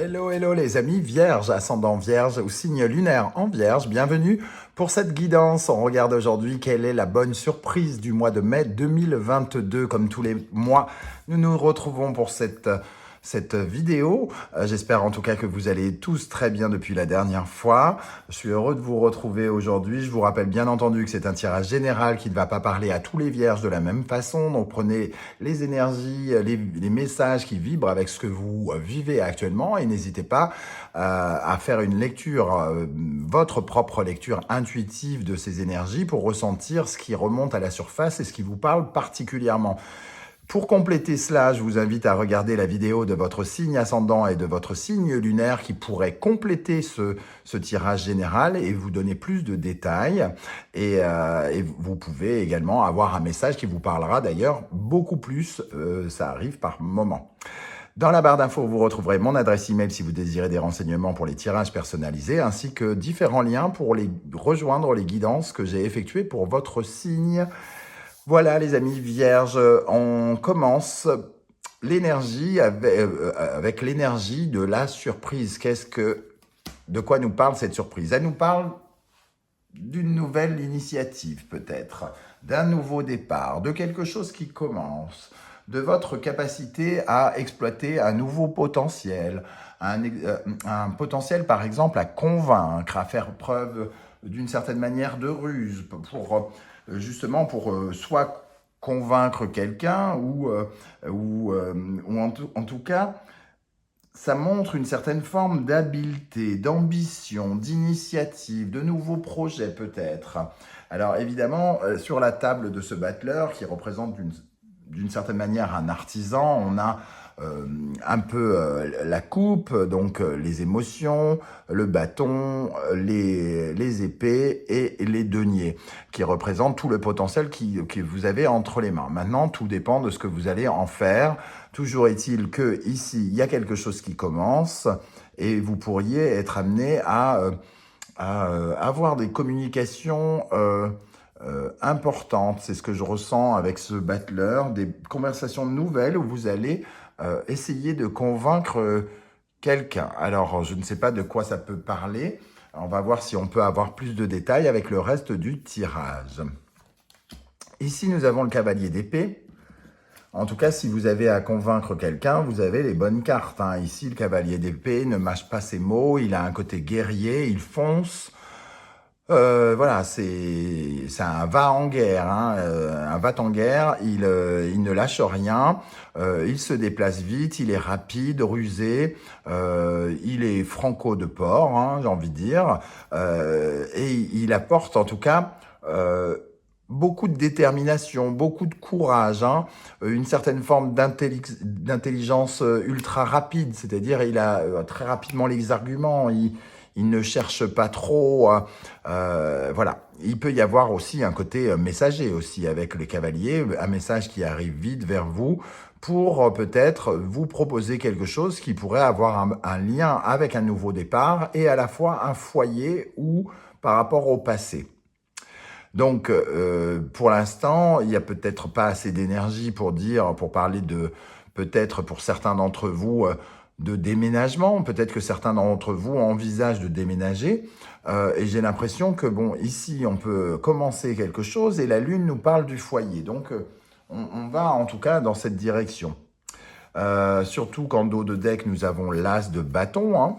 Hello, hello les amis vierges, ascendant vierge ou signe lunaire en vierge, bienvenue pour cette guidance. On regarde aujourd'hui quelle est la bonne surprise du mois de mai 2022. Comme tous les mois, nous nous retrouvons pour cette vidéo. J'espère en tout cas que vous allez tous très bien depuis la dernière fois. Je suis heureux de vous retrouver aujourd'hui. Je vous rappelle bien entendu que c'est un tirage général qui ne va pas parler à tous les vierges de la même façon. Donc prenez les énergies, les messages qui vibrent avec ce que vous vivez actuellement et n'hésitez pas à faire une lecture, votre propre lecture intuitive de ces énergies pour ressentir ce qui remonte à la surface et ce qui vous parle particulièrement. Pour compléter cela, je vous invite à regarder la vidéo de votre signe ascendant et de votre signe lunaire qui pourrait compléter ce tirage général et vous donner plus de détails. Et vous pouvez également avoir un message qui vous parlera d'ailleurs beaucoup plus, ça arrive par moment. Dans la barre d'infos, vous retrouverez mon adresse email si vous désirez des renseignements pour les tirages personnalisés, ainsi que différents liens pour rejoindre les guidances que j'ai effectuées pour votre signe. Voilà les amis vierges, on commence l'énergie avec l'énergie de la surprise. De quoi nous parle cette surprise? Elle nous parle d'une nouvelle initiative peut-être, d'un nouveau départ, de quelque chose qui commence, de votre capacité à exploiter un nouveau potentiel, un potentiel par exemple à convaincre, à faire preuve d'une certaine manière de ruse justement pour soit convaincre quelqu'un ou en tout cas, ça montre une certaine forme d'habileté, d'ambition, d'initiative, de nouveaux projets peut-être. Alors évidemment, sur la table de ce battleur qui représente d'une certaine manière un artisan, on a un peu la coupe, donc les émotions, le bâton, les épées et les deniers, qui représentent tout le potentiel que vous avez entre les mains. Maintenant, tout dépend de ce que vous allez en faire. Toujours est-il que ici, il y a quelque chose qui commence et vous pourriez être amené à avoir des communications importantes. C'est ce que je ressens avec ce battleur, des conversations nouvelles où vous allez essayer de convaincre quelqu'un. Alors, je ne sais pas de quoi ça peut parler. On va voir si on peut avoir plus de détails avec le reste du tirage. Ici, nous avons le cavalier d'épée. En tout cas, si vous avez à convaincre quelqu'un, vous avez les bonnes cartes. Ici, le cavalier d'épée ne mâche pas ses mots. Il a un côté guerrier, il fonce. Voilà, c'est un va en guerre, un va-t-en-guerre, il ne lâche rien, il se déplace vite, il est rapide, rusé, il est franco de port, j'ai envie de dire, et il apporte en tout cas beaucoup de détermination, beaucoup de courage, une certaine forme d'intelligence ultra rapide, c'est-à-dire il a très rapidement les arguments, il ne cherche pas trop, voilà. Il peut y avoir aussi un côté messager aussi avec les cavaliers, un message qui arrive vite vers vous pour peut-être vous proposer quelque chose qui pourrait avoir un lien avec un nouveau départ et à la fois un foyer ou par rapport au passé. Donc, pour l'instant, il n'y a peut-être pas assez d'énergie pour parler de, peut-être pour certains d'entre vous, de déménagement. Peut-être que certains d'entre vous envisagent de déménager. Et j'ai l'impression que, bon, ici, on peut commencer quelque chose et la Lune nous parle du foyer. Donc, on va en tout cas dans cette direction. Surtout qu'en dos de deck, nous avons l'As de bâton.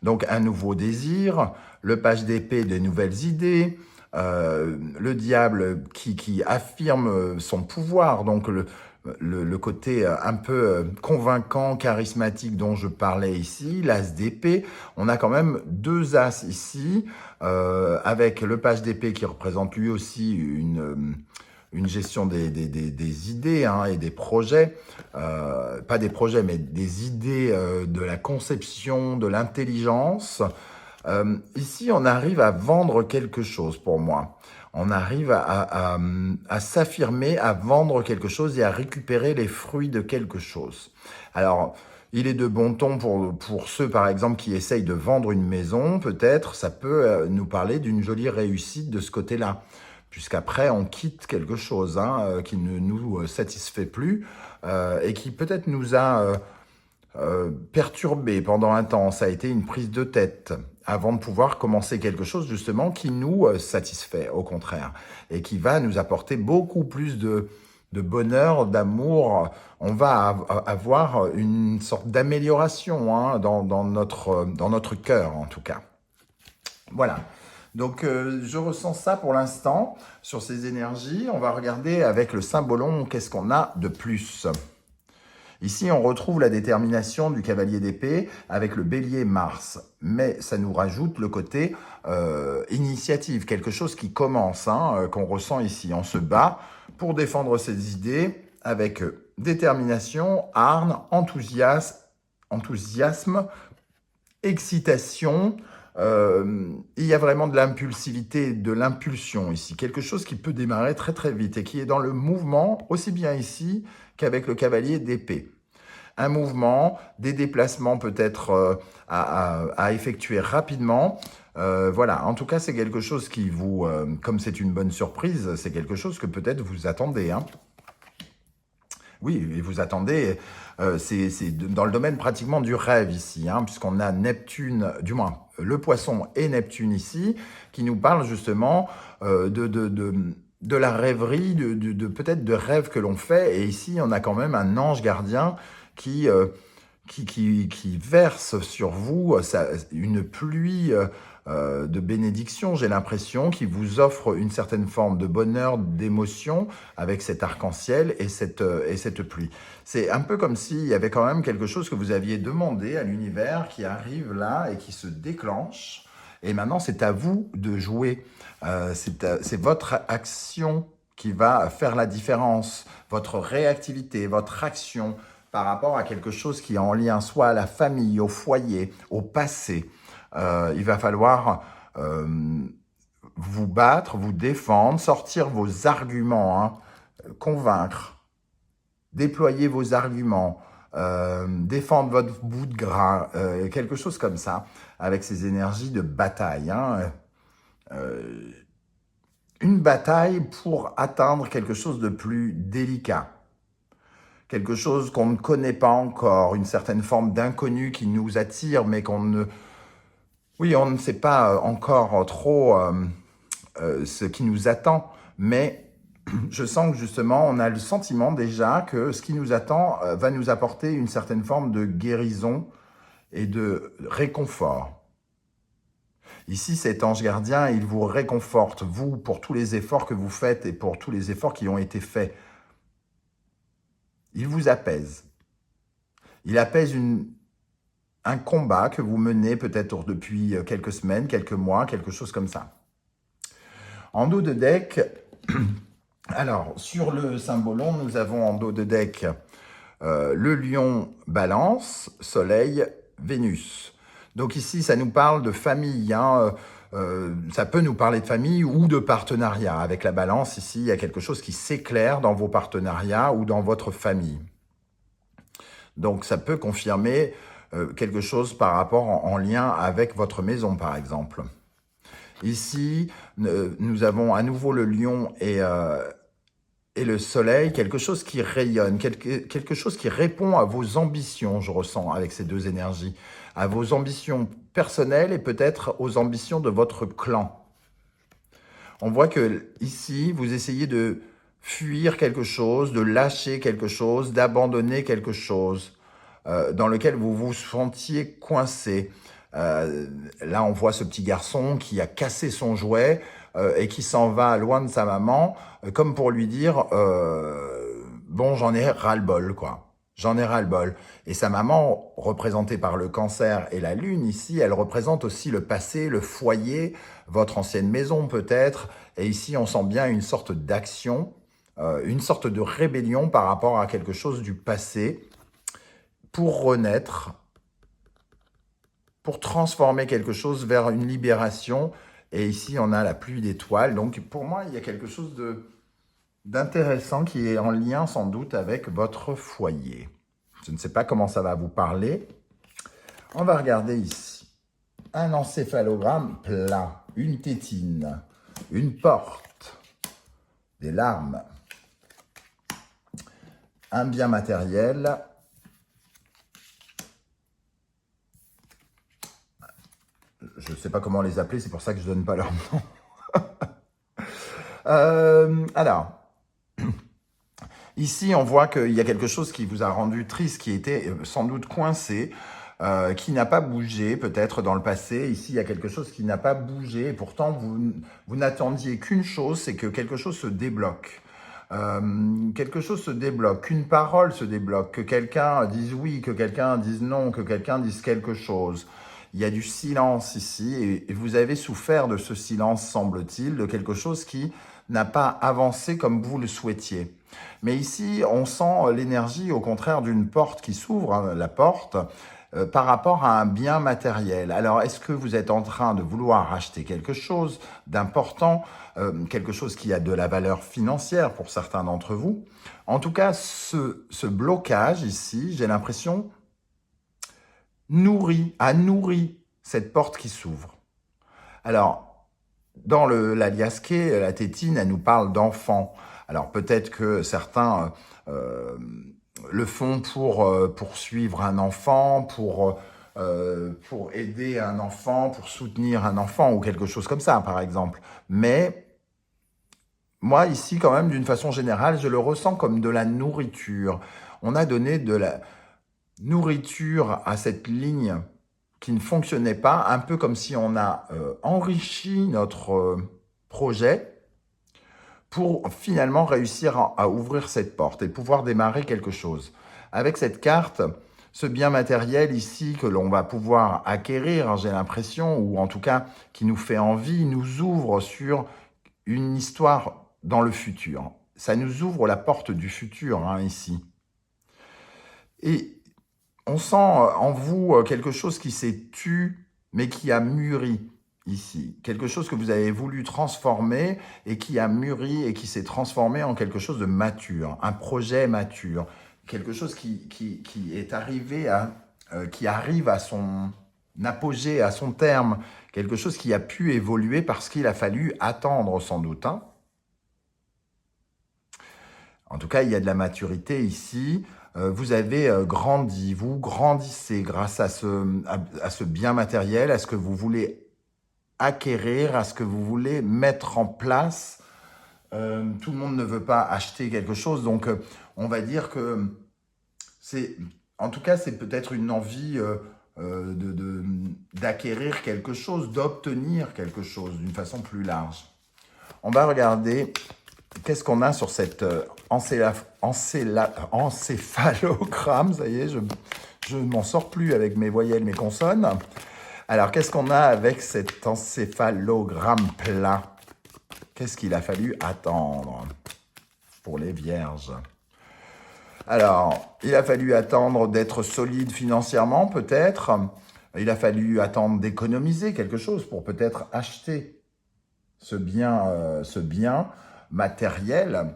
Donc, un nouveau désir, le page d'épée, des nouvelles idées, le diable qui affirme son pouvoir, donc le côté un peu convaincant, charismatique dont je parlais ici, l'as d'épée. On a quand même deux as ici, avec le page d'épée qui représente lui aussi une gestion des idées et des projets, pas des projets, mais des idées de la conception, de l'intelligence. Ici, on arrive à vendre quelque chose pour moi. On arrive à s'affirmer, à vendre quelque chose et à récupérer les fruits de quelque chose. Alors, il est de bon ton pour ceux, par exemple, qui essayent de vendre une maison, peut-être, ça peut nous parler d'une jolie réussite de ce côté-là. Puisqu'après, on quitte quelque chose qui ne nous satisfait plus et qui peut-être nous a perturbé pendant un temps, ça a été une prise de tête avant de pouvoir commencer quelque chose justement qui nous satisfait au contraire et qui va nous apporter beaucoup plus de bonheur, d'amour. On va avoir une sorte d'amélioration hein, dans notre cœur en tout cas. Voilà. Donc, je ressens ça pour l'instant sur ces énergies. On va regarder avec le symbolon qu'est-ce qu'on a de plus. Ici, on retrouve la détermination du cavalier d'épée avec le bélier Mars. Mais ça nous rajoute le côté initiative, quelque chose qui commence, hein, qu'on ressent ici. On se bat pour défendre ses idées avec détermination, hargne, enthousiasme, excitation. Il y a vraiment de l'impulsivité, de l'impulsion ici. Quelque chose qui peut démarrer très très vite et qui est dans le mouvement, aussi bien ici qu'avec le cavalier d'épée. Un mouvement, des déplacements peut-être à effectuer rapidement. Voilà, en tout cas, c'est quelque chose qui vous, comme c'est une bonne surprise, c'est quelque chose que peut-être vous attendez. Hein. Oui, et vous attendez, c'est dans le domaine pratiquement du rêve ici, hein, puisqu'on a Neptune, du moins le poisson et Neptune ici, qui nous parlent justement de la rêverie, peut-être de rêves que l'on fait. Et ici, on a quand même un ange gardien qui, qui verse sur vous une pluie de bénédiction, j'ai l'impression, qui vous offre une certaine forme de bonheur, d'émotion avec cet arc-en-ciel et cette pluie. C'est un peu comme s'il y avait quand même quelque chose que vous aviez demandé à l'univers qui arrive là et qui se déclenche. Et maintenant, c'est à vous de jouer. C'est votre action qui va faire la différence, votre réactivité, votre action par rapport à quelque chose qui est en lien soit à la famille, au foyer, au passé. Il va falloir vous battre, vous défendre, sortir vos arguments, hein, convaincre, déployer vos arguments, défendre votre bout de gras, quelque chose comme ça, avec ces énergies de bataille. Hein, une bataille pour atteindre quelque chose de plus délicat. Quelque chose qu'on ne connaît pas encore, une certaine forme d'inconnu qui nous attire, mais qu'on ne... Oui, on ne sait pas encore trop ce qui nous attend, mais je sens que justement, on a le sentiment déjà que ce qui nous attend va nous apporter une certaine forme de guérison et de réconfort. Ici, cet ange gardien, il vous réconforte, vous, pour tous les efforts que vous faites et pour tous les efforts qui ont été faits. Il vous apaise. Il apaise un combat que vous menez peut-être depuis quelques semaines, quelques mois, quelque chose comme ça. En dos de deck, alors sur le symbolon, nous avons en dos de deck le lion balance, soleil, Vénus. Donc ici, ça nous parle de famille, hein, ça peut nous parler de famille ou de partenariat. Avec la balance, ici, il y a quelque chose qui s'éclaire dans vos partenariats ou dans votre famille. Donc ça peut confirmer quelque chose par rapport en lien avec votre maison, par exemple. Ici, nous avons à nouveau le lion et le soleil, quelque chose qui rayonne, quelque chose qui répond à vos ambitions, je ressens, avec ces deux énergies, à vos ambitions personnelles et peut-être aux ambitions de votre clan. On voit que ici, vous essayez de fuir quelque chose, de lâcher quelque chose, d'abandonner quelque chose dans lequel vous vous sentiez coincé. Là, on voit ce petit garçon qui a cassé son jouet et qui s'en va loin de sa maman, comme pour lui dire bon, j'en ai ras-le-bol, quoi. J'en ai ras-le-bol. Et sa maman, représentée par le cancer et la lune ici, elle représente aussi le passé, le foyer, votre ancienne maison peut-être. Et ici, on sent bien une sorte d'action, une sorte de rébellion par rapport à quelque chose du passé pour renaître, pour transformer quelque chose vers une libération. Et ici, on a la pluie d'étoiles. Donc, pour moi, il y a quelque chose d'intéressant qui est en lien sans doute avec votre foyer. Je ne sais pas comment ça va vous parler. On va regarder ici. Un encéphalogramme plat, une tétine, une porte, des larmes, un bien matériel, ne sais pas comment les appeler, c'est pour ça que je ne donne pas leur nom. Alors, ici, on voit qu'il y a quelque chose qui vous a rendu triste, qui était sans doute coincé, qui n'a pas bougé peut-être dans le passé. Ici, il y a quelque chose qui n'a pas bougé et pourtant, vous n'attendiez qu'une chose, c'est que quelque chose se débloque. Quelque chose se débloque, qu'une parole se débloque, que quelqu'un dise oui, que quelqu'un dise non, que quelqu'un dise quelque chose. Il y a du silence ici et vous avez souffert de ce silence, semble-t-il, de quelque chose qui n'a pas avancé comme vous le souhaitiez. Mais ici, on sent l'énergie, au contraire, d'une porte qui s'ouvre, hein, la porte, par rapport à un bien matériel. Alors, est-ce que vous êtes en train de vouloir acheter quelque chose d'important, quelque chose qui a de la valeur financière pour certains d'entre vous? En tout cas, ce blocage ici, j'ai l'impression, a nourri cette porte qui s'ouvre. Alors, dans l'aliasqué, la tétine, elle nous parle d'enfants. Alors peut-être que certains le font pour poursuivre un enfant, pour aider un enfant, pour soutenir un enfant ou quelque chose comme ça, par exemple. Mais moi, ici, quand même, d'une façon générale, je le ressens comme de la nourriture. On a donné de la nourriture à cette ligne qui ne fonctionnait pas, un peu comme si on a enrichi notre projet pour finalement réussir à ouvrir cette porte et pouvoir démarrer quelque chose. Avec cette carte, ce bien matériel ici que l'on va pouvoir acquérir, j'ai l'impression, ou en tout cas qui nous fait envie, nous ouvre sur une histoire dans le futur. Ça nous ouvre la porte du futur, hein, ici. Et on sent en vous quelque chose qui s'est tu, mais qui a mûri ici. Quelque chose que vous avez voulu transformer et qui a mûri et qui s'est transformé en quelque chose de mature, un projet mature, quelque chose qui est arrivé qui arrive à son apogée, à son terme, quelque chose qui a pu évoluer parce qu'il a fallu attendre sans doute, hein. En tout cas, il y a de la maturité ici. Vous avez grandi, vous grandissez grâce à ce bien matériel, à ce que vous voulez acquérir, à ce que vous voulez mettre en place. Tout le monde ne veut pas acheter quelque chose, donc on va dire que en tout cas, c'est peut-être une envie d'acquérir quelque chose, d'obtenir quelque chose d'une façon plus large. On va regarder qu'est-ce qu'on a sur cette encéphalogramme. Ça y est, je ne m'en sors plus avec mes voyelles, mes consonnes. Alors, qu'est-ce qu'on a avec cet encéphalogramme plat? Qu'est-ce qu'il a fallu attendre pour les vierges? Alors, il a fallu attendre d'être solide financièrement, peut-être. Il a fallu attendre d'économiser quelque chose pour peut-être acheter ce bien matériel,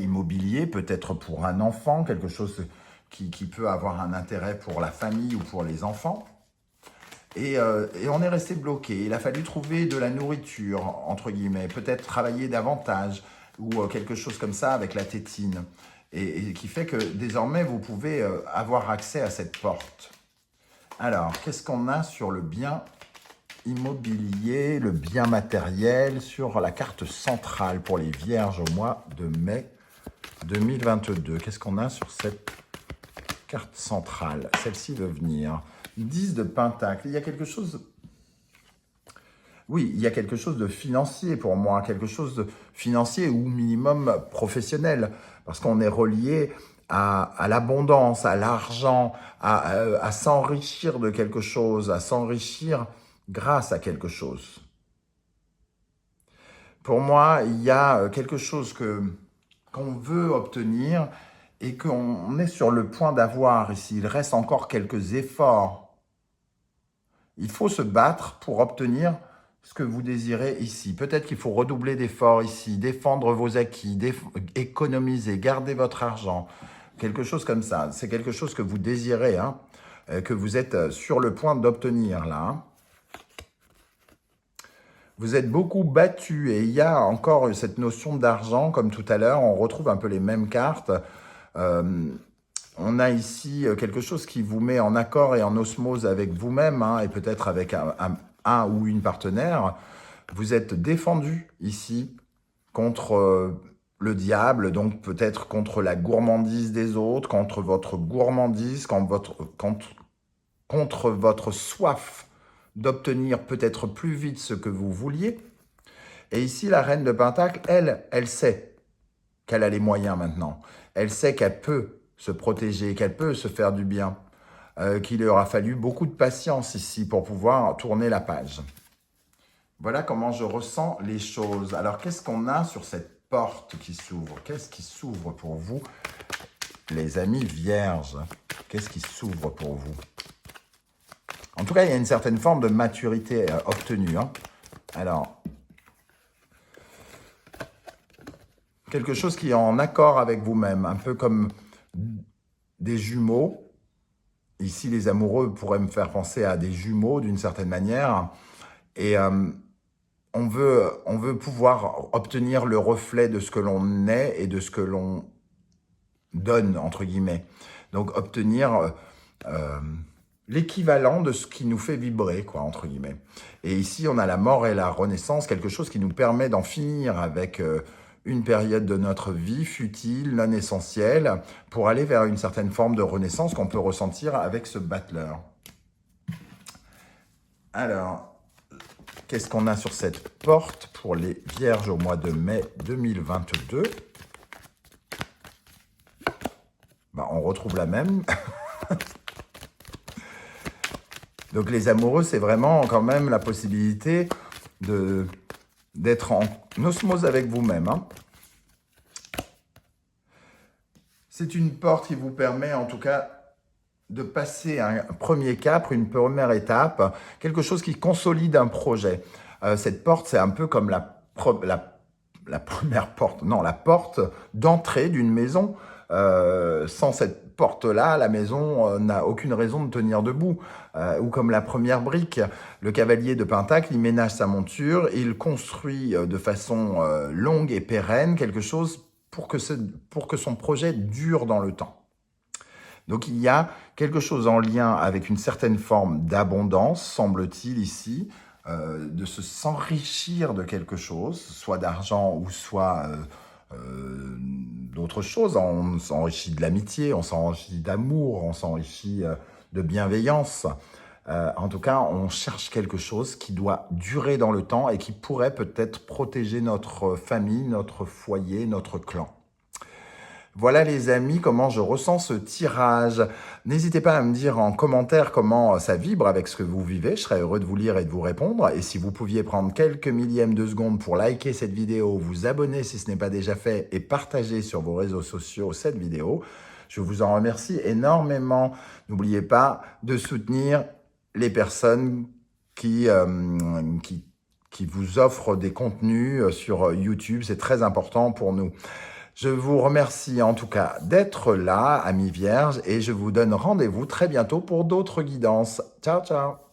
immobilier, peut-être pour un enfant, quelque chose qui peut avoir un intérêt pour la famille ou pour les enfants. Et on est resté bloqué. Il a fallu trouver de la nourriture, entre guillemets, peut-être travailler davantage ou quelque chose comme ça avec la tétine. Et qui fait que désormais, vous pouvez avoir accès à cette porte. Alors, qu'est-ce qu'on a sur le bien immobilier, le bien matériel, sur la carte centrale pour les vierges au mois de mai 2022? Qu'est-ce qu'on a sur cette carte centrale? Celle-ci veut venir. 10 de Pentacle. Il y a quelque chose... Oui, il y a quelque chose de financier pour moi, quelque chose de financier ou minimum professionnel, parce qu'on est relié à l'abondance, à l'argent, à s'enrichir de quelque chose, à s'enrichir grâce à quelque chose. Pour moi, il y a quelque chose qu'on veut obtenir et qu'on est sur le point d'avoir ici. Il reste encore quelques efforts. Il faut se battre pour obtenir ce que vous désirez ici. Peut-être qu'il faut redoubler d'efforts ici, défendre vos acquis, économiser, garder votre argent, quelque chose comme ça. C'est quelque chose que vous désirez, hein, que vous êtes sur le point d'obtenir là. Hein. Vous êtes beaucoup battu et il y a encore cette notion d'argent, comme tout à l'heure, on retrouve un peu les mêmes cartes. On a ici quelque chose qui vous met en accord et en osmose avec vous-même, hein, et peut-être avec un ou une partenaire. Vous êtes défendu ici contre le diable, donc peut-être contre la gourmandise des autres, contre votre gourmandise, contre votre soif d'obtenir peut-être plus vite ce que vous vouliez. Et ici, la reine de Pentacle, elle sait qu'elle a les moyens maintenant. Elle sait qu'elle peut se protéger, qu'elle peut se faire du bien, qu'il aura fallu beaucoup de patience ici pour pouvoir tourner la page. Voilà comment je ressens les choses. Alors, qu'est-ce qu'on a sur cette porte qui s'ouvre? Qu'est-ce qui s'ouvre pour vous, les amis vierges? Qu'est-ce qui s'ouvre pour vous? En tout cas, il y a une certaine forme de maturité obtenue, hein. Alors, quelque chose qui est en accord avec vous-même, un peu comme des jumeaux. Ici, les amoureux pourraient me faire penser à des jumeaux d'une certaine manière. Et on veut pouvoir obtenir le reflet de ce que l'on est et de ce que l'on donne, entre guillemets. Donc, obtenir l'équivalent de ce qui nous fait vibrer, quoi, entre guillemets. Et ici, on a la mort et la renaissance, quelque chose qui nous permet d'en finir avec une période de notre vie futile, non essentielle, pour aller vers une certaine forme de renaissance qu'on peut ressentir avec ce battleur. Alors, qu'est-ce qu'on a sur cette porte pour les vierges au mois de mai 2022? On retrouve la même. Donc les amoureux, c'est vraiment quand même la possibilité d'être en osmose avec vous-même, hein. C'est une porte qui vous permet en tout cas de passer un premier cap, une première étape, quelque chose qui consolide un projet. Cette porte, c'est un peu comme la première porte, non, la porte d'entrée d'une maison. Sans cette porte-là, la maison n'a aucune raison de tenir debout. Ou comme la première brique, le cavalier de Pentacle, il ménage sa monture, il construit de façon longue et pérenne quelque chose pour que son projet dure dans le temps. Donc il y a quelque chose en lien avec une certaine forme d'abondance, semble-t-il ici, de s'enrichir de quelque chose, soit d'argent ou soit d'autres choses. On s'enrichit de l'amitié, on s'enrichit d'amour, on s'enrichit de bienveillance. En tout cas, on cherche quelque chose qui doit durer dans le temps et qui pourrait peut-être protéger notre famille, notre foyer, notre clan. Voilà les amis, comment je ressens ce tirage. N'hésitez pas à me dire en commentaire comment ça vibre avec ce que vous vivez. Je serais heureux de vous lire et de vous répondre. Et si vous pouviez prendre quelques millièmes de secondes pour liker cette vidéo, vous abonner si ce n'est pas déjà fait et partager sur vos réseaux sociaux cette vidéo, je vous en remercie énormément. N'oubliez pas de soutenir les personnes qui vous offrent des contenus sur YouTube. C'est très important pour nous. Je vous remercie en tout cas d'être là, amis vierges, et je vous donne rendez-vous très bientôt pour d'autres guidances. Ciao, ciao!